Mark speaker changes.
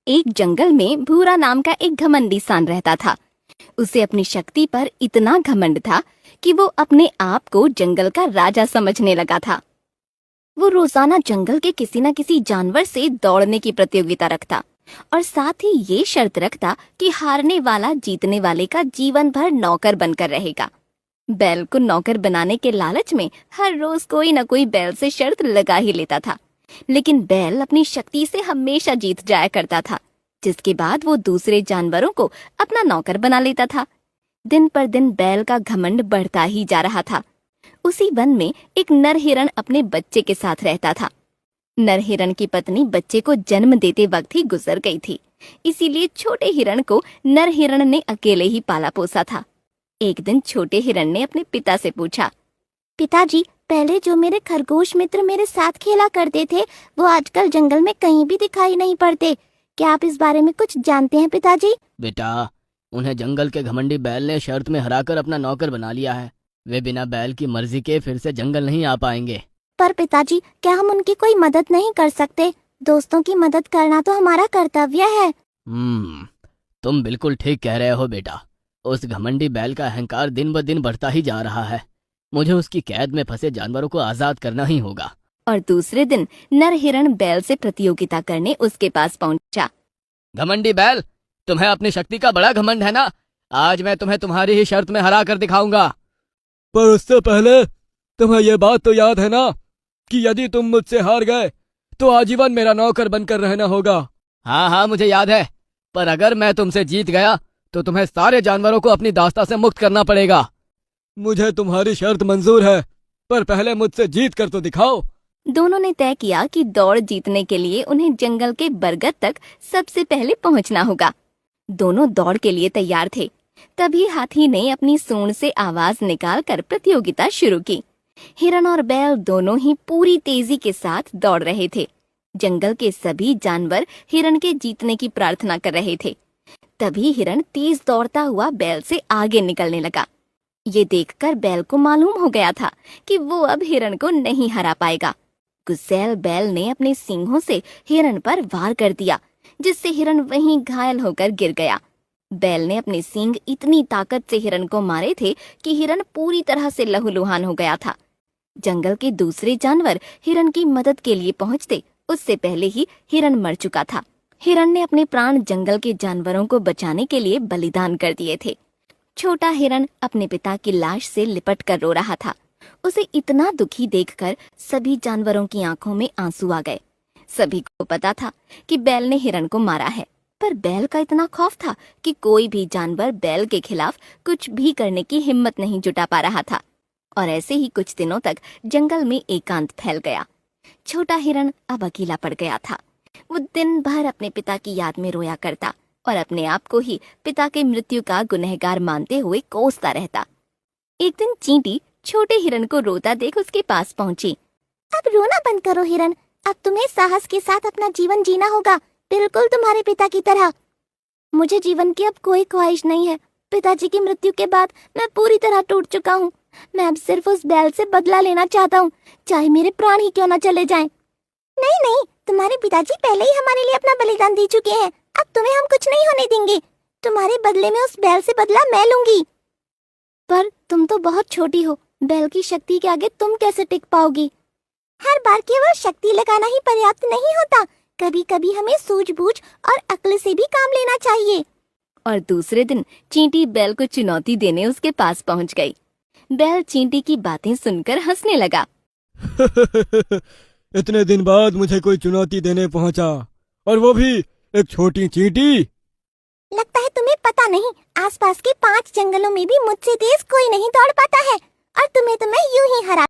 Speaker 1: एक जंगल में भूरा नाम का एक घमंडी सांड रहता था। उसे अपनी शक्ति पर इतना घमंड था कि वो अपने आप को जंगल का राजा समझने लगा था। वो रोजाना जंगल के किसी न किसी जानवर से दौड़ने की प्रतियोगिता रखता और साथ ही ये शर्त रखता कि हारने वाला जीतने वाले का जीवन भर नौकर बनकर रहेगा। बैल को नौकर बनाने के लालच में हर रोज कोई न कोई बैल से शर्त लगा ही लेता था, लेकिन बैल अपनी शक्ति से हमेशा जीत जाया करता था, जिसके बाद वो दूसरे जानवरों को अपना नौकर बना लेता था। दिन पर दिन बैल का घमंड बढ़ता ही जा रहा था। उसी वन में एक नर हिरण अपने बच्चे के साथ रहता था। नर हिरण की पत्नी बच्चे को जन्म देते वक्त ही गुजर गई थी, इसीलिए छोटे हिरण को नर हिरण ने अकेले ही पाला पोसा था। एक दिन छोटे हिरण ने अपने पिता से पूछा, पिताजी, पहले जो मेरे खरगोश मित्र मेरे साथ खेला करते थे वो आजकल जंगल में कहीं भी दिखाई नहीं पड़ते। क्या आप इस बारे में कुछ जानते हैं पिताजी?
Speaker 2: बेटा, उन्हें जंगल के घमंडी बैल ने शर्त में हराकर अपना नौकर बना लिया है। वे बिना बैल की मर्जी के फिर से जंगल नहीं आ पाएंगे।
Speaker 1: पर पिताजी, क्या हम उनकी कोई मदद नहीं कर सकते? दोस्तों की मदद करना तो हमारा कर्तव्य है।
Speaker 2: तुम बिल्कुल ठीक कह रहे हो बेटा। उस घमंडी बैल का अहंकार दिन ब दिन बढ़ता ही जा रहा है। मुझे उसकी कैद में फंसे जानवरों को आजाद करना ही होगा।
Speaker 1: और दूसरे दिन नर हिरण बैल से प्रतियोगिता करने उसके पास पहुंचा।
Speaker 2: घमंडी बैल, तुम्हें अपनी शक्ति का बड़ा घमंड है ना? आज मैं तुम्हें तुम्हारी ही शर्त में हरा कर दिखाऊंगा।
Speaker 3: पर उससे पहले तुम्हें ये बात तो याद है ना कि यदि तुम मुझसे हार गए तो आजीवन मेरा नौकर बनकर रहना होगा।
Speaker 2: हाँ, मुझे याद है। पर अगर मैं तुमसे जीत गया तो तुम्हें सारे जानवरों को अपनी दास्ता से मुक्त करना पड़ेगा।
Speaker 3: मुझे तुम्हारी शर्त मंजूर है, पर पहले मुझसे जीत कर तो दिखाओ।
Speaker 1: दोनों ने तय किया कि दौड़ जीतने के लिए उन्हें जंगल के बरगद तक सबसे पहले पहुंचना होगा। दोनों दौड़ के लिए तैयार थे। तभी हाथी ने अपनी सूंड से आवाज निकालकर प्रतियोगिता शुरू की। हिरण और बैल दोनों ही पूरी तेजी के साथ दौड़ रहे थे। जंगल के सभी जानवर हिरण के जीतने की प्रार्थना कर रहे थे। तभी हिरण तेज दौड़ता हुआ बैल से आगे निकलने लगा। ये देखकर बैल को मालूम हो गया था कि वो अब हिरण को नहीं हरा पाएगा। गुस्सैल बैल ने अपने सींगों से हिरण पर वार कर दिया, जिससे हिरण वहीं घायल होकर गिर गया। बैल ने अपने सींग इतनी ताकत से हिरण को मारे थे कि हिरण पूरी तरह से लहूलुहान हो गया था। जंगल के दूसरे जानवर हिरण की मदद के लिए पहुंचते उससे पहले ही हिरण मर चुका था। हिरण ने अपने प्राण जंगल के जानवरों को बचाने के लिए बलिदान कर दिए थे। छोटा हिरण अपने पिता की लाश से लिपट कर रो रहा था। उसे इतना दुखी देखकर सभी जानवरों की आंखों में आंसू आ गए। सभी को पता था कि बैल ने हिरण को मारा है, पर बैल का इतना खौफ था कि कोई भी जानवर बैल के खिलाफ कुछ भी करने की हिम्मत नहीं जुटा पा रहा था। और ऐसे ही कुछ दिनों तक जंगल में एकांत फैल गया। छोटा हिरण अब अकेला पड़ गया था। वो दिन भर अपने पिता की याद में रोया करता और अपने आप को ही पिता के मृत्यु का गुनहगार मानते हुए कोसता रहता। एक दिन चींटी छोटे हिरण को रोता देख उसके पास पहुंची। अब रोना बंद करो हिरण, अब तुम्हें साहस के साथ अपना जीवन जीना होगा, बिल्कुल तुम्हारे पिता की तरह। मुझे जीवन की अब कोई ख्वाहिश नहीं है। पिताजी की मृत्यु के बाद मैं पूरी तरह टूट चुका हूँ। मैं अब सिर्फ उस बैल से बदला लेना चाहता हूँ, चाहे मेरे प्राण ही क्यों न चले जाएं। नहीं, तुम्हारे पिताजी पहले ही हमारे लिए अपना बलिदान दे चुके हैं। अब तुम्हें हम कुछ नहीं होने देंगे। तुम्हारे बदले में उस बैल से बदला मैं लूंगी। पर तुम तो बहुत छोटी हो, बैल की शक्ति के आगे तुम कैसे टिक पाओगी? हर बार केवल शक्ति लगाना ही पर्याप्त नहीं होता, कभी कभी हमें सूझबूझ और अक्ल से भी काम लेना चाहिए। और दूसरे दिन चींटी बैल को चुनौती देने उसके पास पहुंच गई। बैल चींटी की बातें सुनकर हंसने लगा।
Speaker 3: इतने दिन बाद मुझे कोई चुनौती देने पहुंचा, और वो भी एक छोटी चींटी।
Speaker 1: लगता है तुम्हें पता नहीं, आसपास के 5 जंगलों में भी मुझसे तेज कोई नहीं दौड़ पाता है, और तुम्हें तो मैं यूं ही हरा